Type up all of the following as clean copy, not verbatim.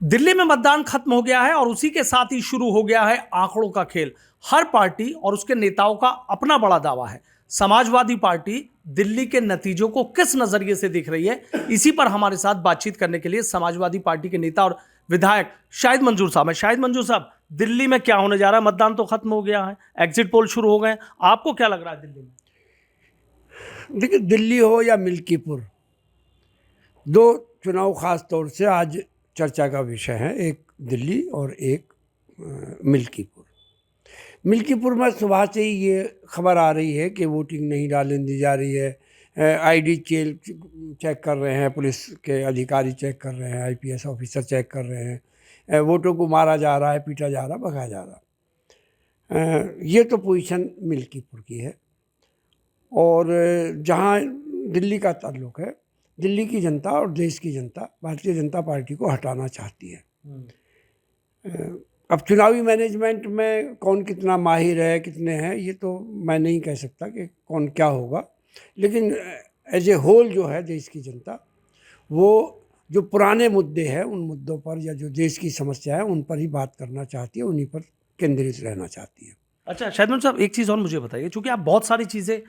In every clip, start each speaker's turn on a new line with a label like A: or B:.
A: दिल्ली में मतदान खत्म हो गया है और उसी के साथ ही शुरू हो गया है आंकड़ों का खेल। हर पार्टी और उसके नेताओं का अपना बड़ा दावा है। समाजवादी पार्टी दिल्ली के नतीजों को किस नजरिए से देख रही है, इसी पर हमारे साथ बातचीत करने के लिए समाजवादी पार्टी के नेता और विधायक शाहिद मंजूर साहब है। शाहिद मंजूर साहब, दिल्ली में क्या होने जा रहा है? मतदान तो खत्म हो गया है, एग्जिट पोल शुरू हो गए, आपको क्या लग रहा है दिल्ली में?
B: देखिए, दिल्ली हो या मिल्कीपुर, दो चुनाव खास तौर से आज चर्चा का विषय है। एक दिल्ली और एक मिल्कीपुर। मिल्कीपुर में सुबह से ही ये खबर आ रही है कि वोटिंग नहीं डालने दी जा रही है। आईडी चेक कर रहे हैं, पुलिस के अधिकारी चेक कर रहे हैं, आईपीएस ऑफिसर चेक कर रहे हैं। वोटों को मारा जा रहा है, पीटा जा रहा है, भगाया जा रहा है। ये तो पोजीशन मिल्कीपुर की है। और जहाँ दिल्ली का ताल्लुक है, दिल्ली की जनता और देश की जनता भारतीय जनता पार्टी को हटाना चाहती है। अब चुनावी मैनेजमेंट में कौन कितना माहिर है, कितने हैं, ये तो मैं नहीं कह सकता कि कौन क्या होगा। लेकिन एज ए होल जो है देश की जनता, वो जो पुराने मुद्दे हैं उन मुद्दों पर या जो देश की समस्या है उन पर ही बात करना चाहती है, उन्हीं पर केंद्रित रहना चाहती है।
A: अच्छा शाहिद मंजूर साहब, एक चीज़ और मुझे बताइए, चूंकि आप बहुत सारी चीज़ें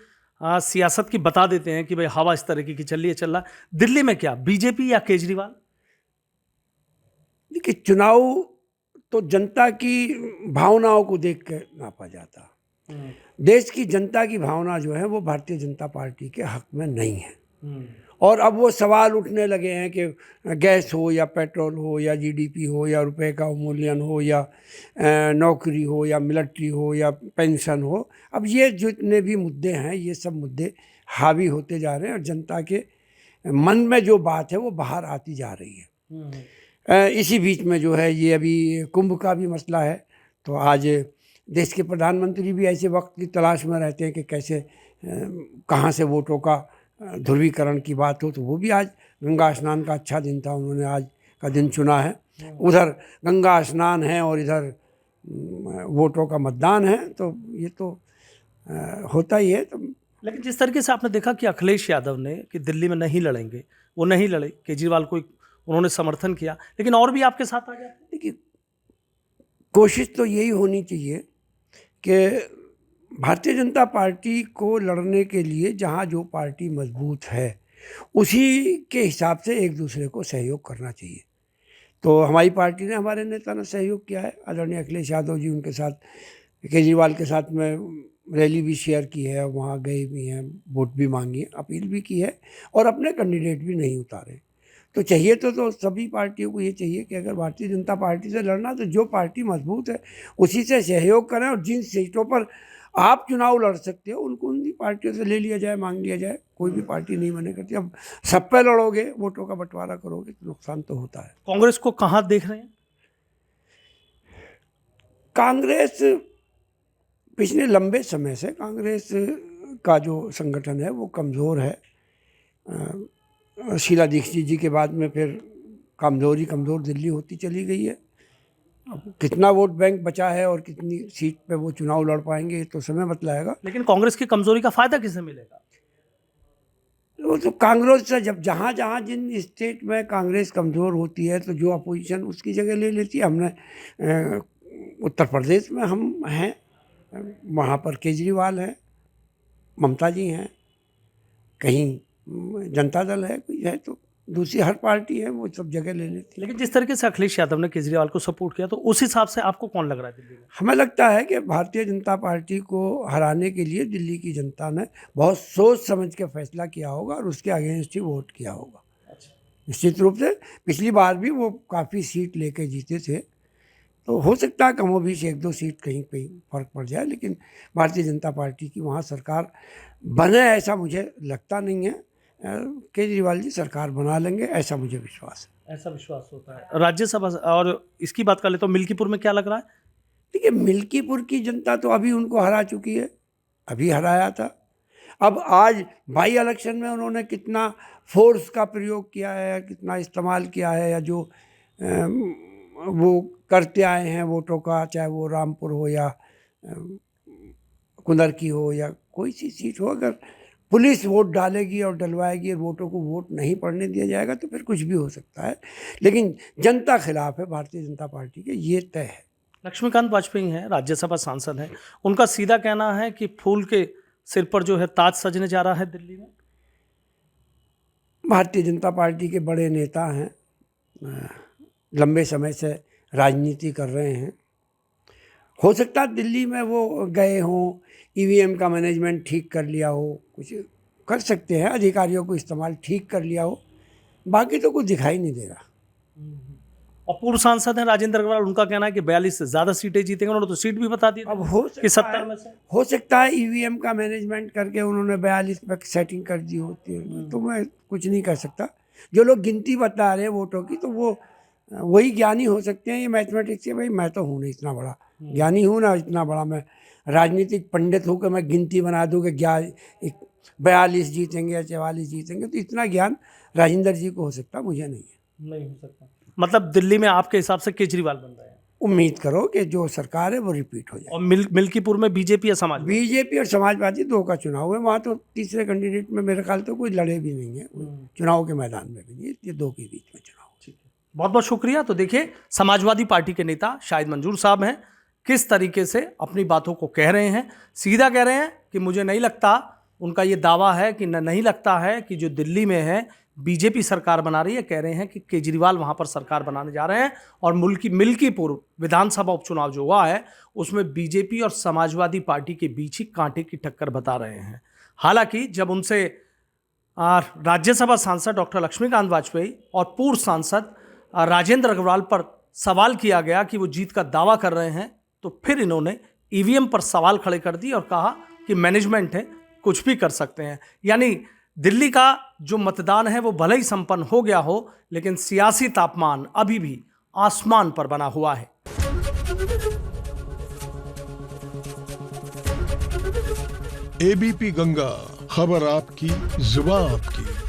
A: सियासत की बता देते हैं कि भाई हवा इस तरीके की चल रही है, चल रहा है दिल्ली में, क्या बीजेपी या केजरीवाल?
B: देखिए, चुनाव तो जनता की भावनाओं को देख कर नापा जाता। देश की जनता की भावना जो है वो भारतीय जनता पार्टी के हक में नहीं है। और अब वो सवाल उठने लगे हैं कि गैस हो या पेट्रोल हो या जीडीपी हो या रुपए का अवमूल्यन हो या नौकरी हो या मिलिट्री हो या पेंशन हो, अब ये जितने भी मुद्दे हैं ये सब मुद्दे हावी होते जा रहे हैं और जनता के मन में जो बात है वो बाहर आती जा रही है। इसी बीच में जो है ये अभी कुंभ का भी मसला है। तो आज देश के प्रधानमंत्री भी ऐसे वक्त की तलाश में रहते हैं कि कैसे कहाँ से वोटों का ध्रुवीकरण की बात हो, तो वो भी आज गंगा स्नान का अच्छा दिन था, उन्होंने आज का दिन चुना है। उधर गंगा स्नान है और इधर वोटों का मतदान है, तो ये तो होता ही है। तो
A: लेकिन जिस तरीके से आपने देखा कि अखिलेश यादव ने कि दिल्ली में नहीं लड़ेंगे, वो नहीं लड़े, केजरीवाल को उन्होंने समर्थन किया, लेकिन और भी आपके साथ आ गया।
B: देखिए, कोशिश तो यही होनी चाहिए कि भारतीय जनता पार्टी को लड़ने के लिए जहाँ जो पार्टी मजबूत है उसी के हिसाब से एक दूसरे को सहयोग करना चाहिए। तो हमारी पार्टी ने, हमारे नेता ने सहयोग किया है। आदरणीय अखिलेश यादव जी, उनके साथ केजरीवाल के साथ में रैली भी शेयर की है, वहाँ गए भी हैं, वोट भी मांगी है, अपील भी की है और अपने कैंडिडेट भी नहीं उतारे। तो चाहिए तो सभी पार्टियों को ये चाहिए कि अगर भारतीय जनता पार्टी से लड़ना तो जो पार्टी मजबूत है उसी से सहयोग करें, और जिन सीटों पर आप चुनाव लड़ सकते हो उनको उन्हीं पार्टियों से ले लिया जाए, मांग लिया जाए। कोई भी पार्टी नहीं मना करती। अब सब पे लड़ोगे, वोटों का बंटवारा करोगे तो नुकसान तो होता है।
A: कांग्रेस को कहाँ देख रहे हैं?
B: कांग्रेस पिछले लंबे समय से, कांग्रेस का जो संगठन है वो कमज़ोर है। शीला दीक्षित जी के बाद में फिर कमज़ोर दिल्ली होती चली गई है। अब कितना वोट बैंक बचा है और कितनी सीट पे वो चुनाव लड़ पाएंगे ये तो समय बतलाएगा।
A: लेकिन कांग्रेस की कमजोरी का फायदा किसे मिलेगा?
B: वो तो कांग्रेस से जब जहाँ जहाँ जिन स्टेट में कांग्रेस कमज़ोर होती है तो जो अपोजिशन उसकी जगह ले लेती है। हमने उत्तर प्रदेश में हम हैं, वहाँ पर केजरीवाल है, ममता जी हैं, कहीं जनता दल है, कोई है, तो दूसरी हर पार्टी है वो सब जगह ले लेती है।
A: लेकिन जिस तरीके से अखिलेश यादव ने केजरीवाल को सपोर्ट किया, तो उस हिसाब से आपको कौन लग रहा है दिल्ली में?
B: हमें लगता है कि भारतीय जनता पार्टी को हराने के लिए दिल्ली की जनता ने बहुत सोच समझ के फैसला किया होगा और उसके अगेंस्ट ही वोट किया होगा।
A: अच्छा।
B: निश्चित रूप से पिछली बार भी वो काफ़ी सीट लेके जीते थे, तो हो सकता है कमोबेश एक दो सीट कहीं कहीं फर्क पड़ जाए, लेकिन भारतीय जनता पार्टी की वहाँ सरकार बने ऐसा मुझे लगता नहीं है। केजरीवाल जी सरकार बना लेंगे ऐसा मुझे विश्वास है।
A: ऐसा विश्वास होता है। राज्यसभा और इसकी बात कर ले तो मिल्कीपुर में क्या लग रहा है?
B: देखिए, मिल्कीपुर की जनता तो अभी उनको हरा चुकी है, अभी हराया था। अब आज बाई इलेक्शन में उन्होंने कितना फोर्स का प्रयोग किया है, कितना इस्तेमाल किया है, या जो वो करते आए हैं वोटों का, चाहे वो रामपुर हो या कुंदर की हो या कोई सी सीट हो, अगर पुलिस वोट डालेगी और डलवाएगी और वोटों को वोट नहीं पड़ने दिया जाएगा तो फिर कुछ भी हो सकता है, लेकिन जनता खिलाफ है भारतीय जनता पार्टी के, ये तय है।
A: लक्ष्मीकांत वाजपेयी हैं, राज्यसभा सांसद हैं, उनका सीधा कहना है कि फूल के सिर पर जो है ताज सजने जा रहा है दिल्ली में।
B: भारतीय जनता पार्टी के बड़े नेता हैं, लंबे समय से राजनीति कर रहे हैं, हो सकता है दिल्ली में वो गए हों, ईवीएम का मैनेजमेंट ठीक कर लिया हो, कुछ कर सकते हैं, अधिकारियों को इस्तेमाल ठीक कर लिया हो, बाकी तो कुछ दिखाई नहीं दे रहा।
A: और पूर्व सांसद हैं राजेंद्र अग्रवाल, उनका कहना है कि 42 से ज़्यादा सीटें जीतेंगे, उन्होंने तो सीट भी बता दी
B: अब हो
A: कि 70 में से।
B: हो सकता है ईवीएम का मैनेजमेंट करके उन्होंने 42 पे सेटिंग कर दी होती है, तो मैं कुछ नहीं कर सकता। जो लोग गिनती बता रहे हैं वोटों की, तो वो वही ज्ञानी हो सकते हैं, ये मैथमेटिक्स है। भाई मैं तो हूँ नहीं इतना बड़ा ज्ञानी, हूँ ना इतना बड़ा मैं राजनीतिक पंडित हूँ कि मैं गिनती बना दूँ कि 42 जीतेंगे या 44 जीतेंगे, तो इतना ज्ञान राजेंद्र जी को हो सकता, मुझे नहीं है।
A: नहीं हो सकता। मतलब दिल्ली में आपके हिसाब से केजरीवाल बन रहे हैं।
B: उम्मीद करो कि जो सरकार है वो रिपीट हो जाए।
A: और मिल्कीपुर में बीजेपी या समाजवादी?
B: बीजेपी और समाजवादी दो का चुनाव है, वहाँ तो तीसरे कैंडिडेट में मेरे ख्याल तो कोई लड़े भी नहीं है, चुनाव के मैदान में भी नहीं, ये दो के बीच में चुनाव।
A: ठीक है, बहुत बहुत शुक्रिया। तो देखिए, समाजवादी पार्टी के नेता शाहिद मंजूर साहब हैं, किस तरीके से अपनी बातों को कह रहे हैं। सीधा कह रहे हैं कि मुझे नहीं लगता, उनका ये दावा है कि नहीं लगता है कि जो दिल्ली में है बीजेपी सरकार बना रही है। कह रहे हैं कि केजरीवाल वहां पर सरकार बनाने जा रहे हैं। और मिल्कीपुर विधानसभा उपचुनाव जो हुआ है उसमें बीजेपी और समाजवादी पार्टी के बीच ही कांटे की टक्कर बता रहे हैं। हालांकि जब उनसे राज्यसभा सांसद डॉक्टर लक्ष्मीकांत वाजपेयी और पूर्व सांसद राजेंद्र अग्रवाल पर सवाल किया गया कि वो जीत का दावा कर रहे हैं, तो फिर इन्होंने ईवीएम पर सवाल खड़े कर दिए और कहा कि मैनेजमेंट है, कुछ भी कर सकते हैं। यानी दिल्ली का जो मतदान है वो भले ही संपन्न हो गया हो, लेकिन सियासी तापमान अभी भी आसमान पर बना हुआ है।
C: एबीपी गंगा, खबर आपकी, जुबान आपकी।